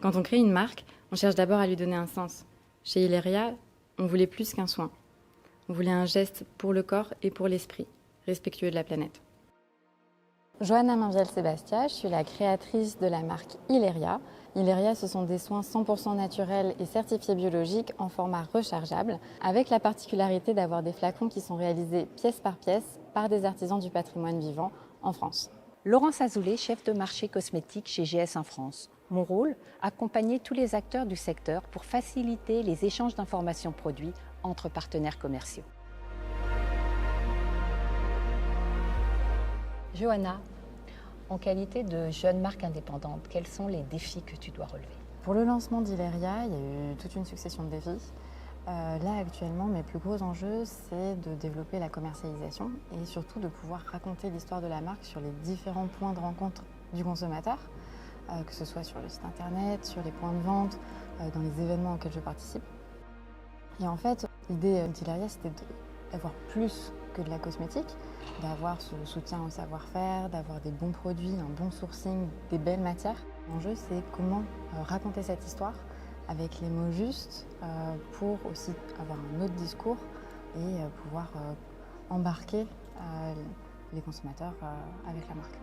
Quand on crée une marque, on cherche d'abord à lui donner un sens. Chez Ileria, on voulait plus qu'un soin. On voulait un geste pour le corps et pour l'esprit, respectueux de la planète. Johanna Mainvielle-Sébastia, je suis la créatrice de la marque Ileria. Ileria, ce sont des soins 100% naturels et certifiés biologiques en format rechargeable, avec la particularité d'avoir des flacons qui sont réalisés pièce par des artisans du patrimoine vivant en France. Laurence Azoulay, chef de marché cosmétique chez GS1 France. Mon rôle, accompagner tous les acteurs du secteur pour faciliter les échanges d'informations produits entre partenaires commerciaux. Johanna, en qualité de jeune marque indépendante, quels sont les défis que tu dois relever? Pour le lancement d'Ileria, il y a eu toute une succession de défis. Là, actuellement, mes plus gros enjeux, c'est de développer la commercialisation et surtout de pouvoir raconter l'histoire de la marque sur les différents points de rencontre du consommateur, que ce soit sur le site internet, sur les points de vente, dans les événements auxquels je participe. Et en fait, l'idée d'Ileria, c'était d'avoir plus que de la cosmétique, d'avoir ce soutien au savoir-faire, d'avoir des bons produits, un bon sourcing, des belles matières. L'enjeu, c'est comment raconter cette histoire avec les mots justes pour aussi avoir un autre discours et pouvoir embarquer les consommateurs avec la marque.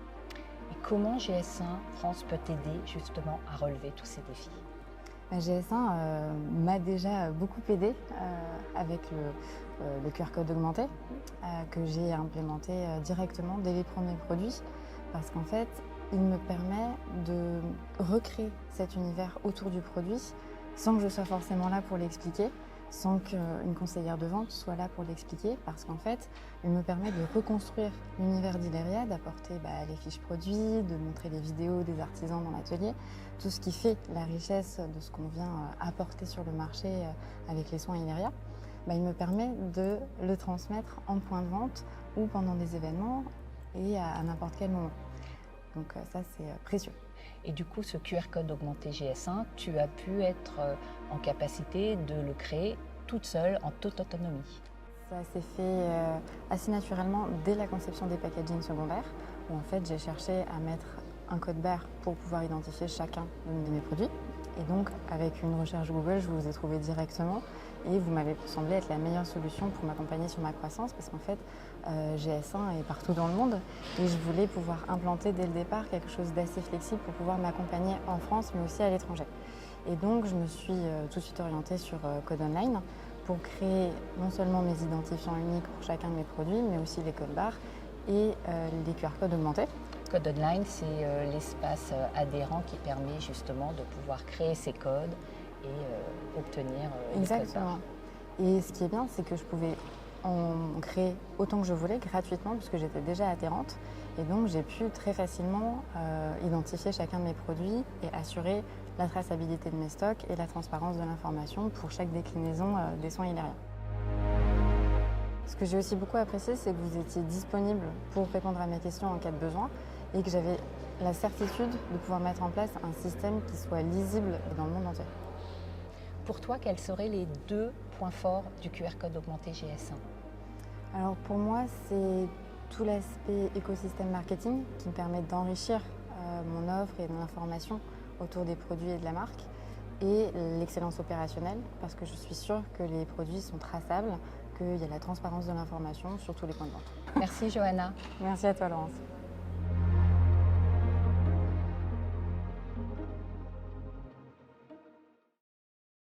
Et comment GS1 France peut t'aider justement à relever tous ces défis? GS1 m'a déjà beaucoup aidé avec le QR code augmenté que j'ai implémenté directement dès les premiers produits parce qu'en fait, il me permet de recréer cet univers autour du produit sans que je sois forcément là pour l'expliquer, sans qu'une conseillère de vente soit là pour l'expliquer, parce qu'en fait, il me permet de reconstruire l'univers d'Ileria, d'apporter les fiches produits, de montrer les vidéos des artisans dans l'atelier, tout ce qui fait la richesse de ce qu'on vient apporter sur le marché avec les soins Ileria. Il me permet de le transmettre en point de vente ou pendant des événements et à n'importe quel moment. Donc ça, c'est précieux. Et du coup, ce QR code augmenté GS1, tu as pu être en capacité de le créer toute seule, en toute autonomie. Ça s'est fait assez naturellement dès la conception des packagings secondaires, où en fait j'ai cherché à mettre un code barre pour pouvoir identifier chacun de mes produits. Et donc, avec une recherche Google, je vous ai trouvé directement et vous m'avez semblé être la meilleure solution pour m'accompagner sur ma croissance parce qu'en fait, GS1 est partout dans le monde et je voulais pouvoir implanter dès le départ quelque chose d'assez flexible pour pouvoir m'accompagner en France mais aussi à l'étranger. Et donc, je me suis tout de suite orientée sur Code Online pour créer non seulement mes identifiants uniques pour chacun de mes produits, mais aussi les codes barres et les QR codes augmentés. Code Online, c'est l'espace adhérent qui permet justement de pouvoir créer ces codes et obtenir les codes barres. Et ce qui est bien, c'est que je pouvais en créer autant que je voulais gratuitement puisque j'étais déjà adhérente. Et donc, j'ai pu très facilement identifier chacun de mes produits et assurer la traçabilité de mes stocks et la transparence de l'information pour chaque déclinaison des soins Ileria. Ce que j'ai aussi beaucoup apprécié, c'est que vous étiez disponible pour répondre à mes questions en cas de besoin et que j'avais la certitude de pouvoir mettre en place un système qui soit lisible dans le monde entier. Pour toi, quels seraient les 2 points forts du QR code augmenté GS1? Alors pour moi, c'est tout l'aspect écosystème marketing qui me permet d'enrichir mon offre et mon information autour des produits et de la marque et l'excellence opérationnelle parce que je suis sûre que les produits sont traçables, qu'il y a la transparence de l'information sur tous les points de vente. Merci Johanna. Merci à toi Laurence.